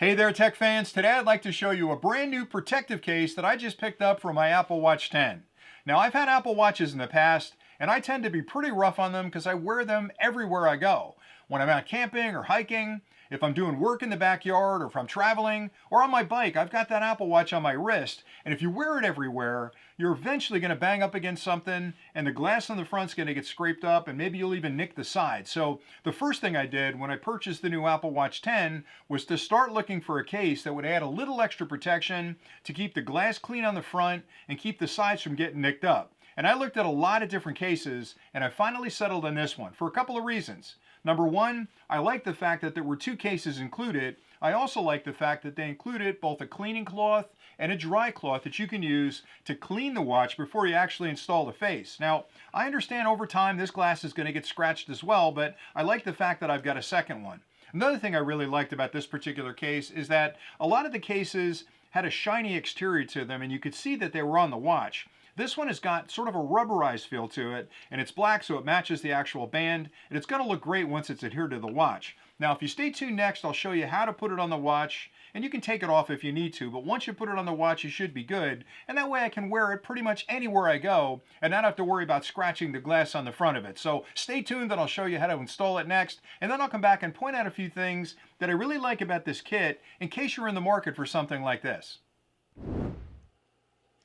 Hey there, tech fans. Today I'd like to show you a brand new protective case that I just picked up for my Apple Watch 10. Now, I've had Apple Watches in the past, and I tend to be pretty rough on them because I wear them everywhere I go. When I'm out camping or hiking, if I'm doing work in the backyard, or if I'm traveling, or on my bike, I've got that Apple Watch on my wrist, and if you wear it everywhere, you're eventually going to bang up against something, and the glass on the front's going to get scraped up, and maybe you'll even nick the side. So the first thing I did when I purchased the new Apple Watch 10 was to start looking for a case that would add a little extra protection to keep the glass clean on the front and keep the sides from getting nicked up. And I looked at a lot of different cases, and I finally settled on this one for a couple of reasons. Number one, I like the fact that there were two cases included. I also like the fact that they included both a cleaning cloth and a dry cloth that you can use to clean the watch before you actually install the face. Now, I understand over time this glass is going to get scratched as well, but I like the fact that I've got a second one. Another thing I really liked about this particular case is that a lot of the cases had a shiny exterior to them, and you could see that they were on the watch. This one has got sort of a rubberized feel to it, and it's black so it matches the actual band, and it's going to look great once it's adhered to the watch. Now, if you stay tuned next, I'll show you how to put it on the watch, and you can take it off if you need to, but once you put it on the watch, you should be good, and that way I can wear it pretty much anywhere I go, and not have to worry about scratching the glass on the front of it. So stay tuned, and I'll show you how to install it next, and then I'll come back and point out a few things that I really like about this kit, in case you're in the market for something like this.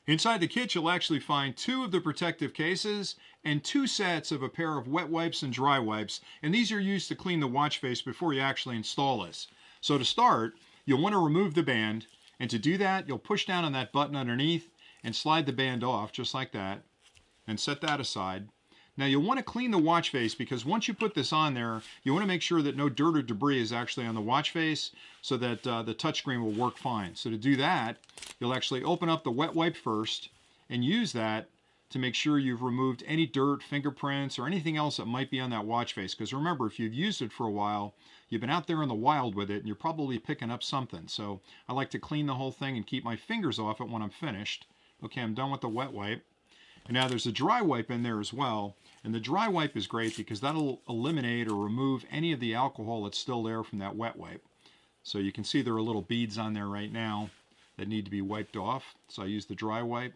Inside the kit, you'll actually find two of the protective cases and two sets of a pair of wet wipes and dry wipes, and these are used to clean the watch face before you actually install this. So to start, you'll want to remove the band, and to do that, you'll push down on that button underneath and slide the band off just like that, and set that aside. Now you'll want to clean the watch face because once you put this on there, you want to make sure that no dirt or debris is actually on the watch face so that the touchscreen will work fine. So to do that, you'll actually open up the wet wipe first and use that to make sure you've removed any dirt, fingerprints, or anything else that might be on that watch face. Because remember, if you've used it for a while, you've been out there in the wild with it, and you're probably picking up something. So I like to clean the whole thing and keep my fingers off it when I'm finished. Okay, I'm done with the wet wipe. And now there's a dry wipe in there as well. And the dry wipe is great because that'll eliminate or remove any of the alcohol that's still there from that wet wipe. So you can see there are little beads on there right now that need to be wiped off. So I use the dry wipe.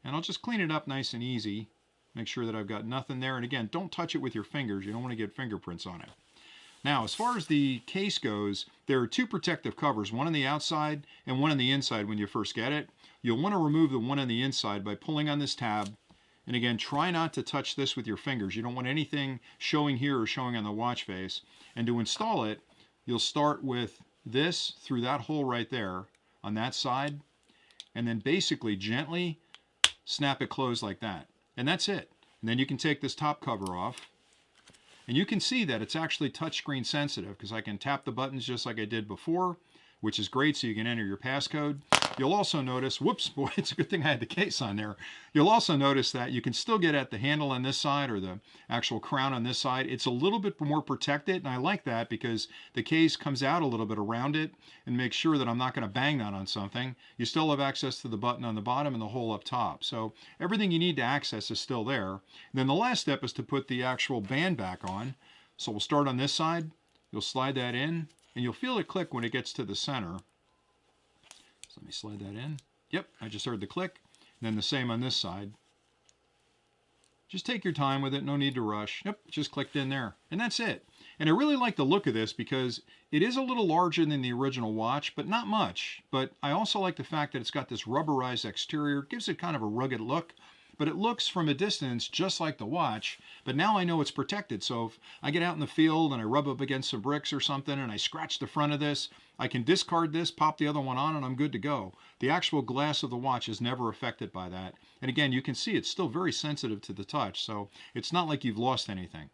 And I'll just clean it up nice and easy. Make sure that I've got nothing there. And again, don't touch it with your fingers. You don't want to get fingerprints on it. Now, as far as the case goes, there are two protective covers, one on the outside and one on the inside when you first get it. You'll want to remove the one on the inside by pulling on this tab. And again, try not to touch this with your fingers. You don't want anything showing here or showing on the watch face. And to install it, you'll start with this through that hole right there on that side. And then basically gently snap it closed like that. And that's it. And then you can take this top cover off. And you can see that it's actually touchscreen sensitive because I can tap the buttons just like I did before, which is great so you can enter your passcode. You'll also notice, whoops, boy, it's a good thing I had the case on there. You'll also notice that you can still get at the handle on this side or the actual crown on this side. It's a little bit more protected, and I like that because the case comes out a little bit around it and makes sure that I'm not going to bang that on something. You still have access to the button on the bottom and the hole up top. So everything you need to access is still there. And then the last step is to put the actual band back on. So we'll start on this side. You'll slide that in, and you'll feel it click when it gets to the center. So let me slide that in. Yep, I just heard the click. And then the same on this side. Just take your time with it, no need to rush. Yep, just clicked in there. And that's it. And I really like the look of this because it is a little larger than the original watch, but not much. But I also like the fact that it's got this rubberized exterior. It gives it kind of a rugged look. But it looks from a distance just like the watch, but now I know it's protected. So if I get out in the field and I rub up against some bricks or something and I scratch the front of this, I can discard this, pop the other one on, and I'm good to go. The actual glass of the watch is never affected by that. And again, you can see it's still very sensitive to the touch, so it's not like you've lost anything.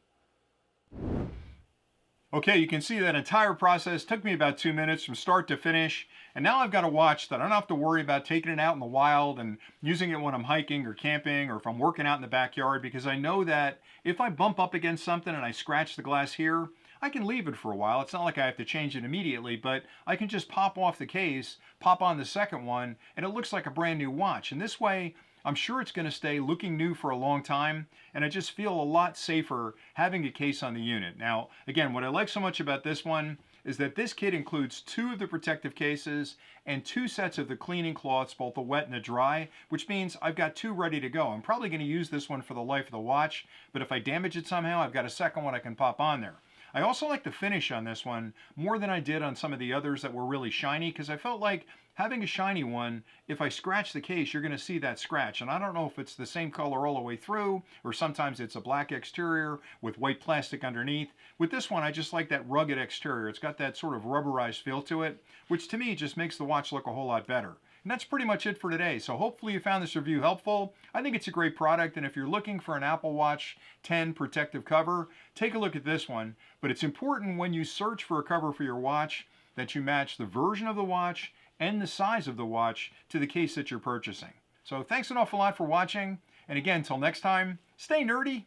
Okay, you can see that entire process took me about 2 minutes from start to finish, and now I've got a watch that I don't have to worry about taking it out in the wild and using it when I'm hiking or camping or if I'm working out in the backyard, because I know that if I bump up against something and I scratch the glass here, I can leave it for a while. It's not like I have to change it immediately, but I can just pop off the case, pop on the second one, and it looks like a brand new watch. And this way, I'm sure it's going to stay looking new for a long time, and I just feel a lot safer having a case on the unit. Now, again, what I like so much about this one is that this kit includes 2 of the protective cases and 2 sets of the cleaning cloths, both the wet and the dry, which means I've got 2 ready to go. I'm probably going to use this one for the life of the watch, but if I damage it somehow, I've got a second one I can pop on there. I also like the finish on this one more than I did on some of the others that were really shiny, because I felt like having a shiny one, if I scratch the case, you're going to see that scratch. And I don't know if it's the same color all the way through, or sometimes it's a black exterior with white plastic underneath. With this one, I just like that rugged exterior. It's got that sort of rubberized feel to it, which to me just makes the watch look a whole lot better. And that's pretty much it for today. So hopefully you found this review helpful. I think it's a great product, and if you're looking for an Apple Watch 10 protective cover, take a look at this one. But it's important when you search for a cover for your watch that you match the version of the watch and the size of the watch to the case that you're purchasing. So thanks an awful lot for watching. And again, until next time, stay nerdy.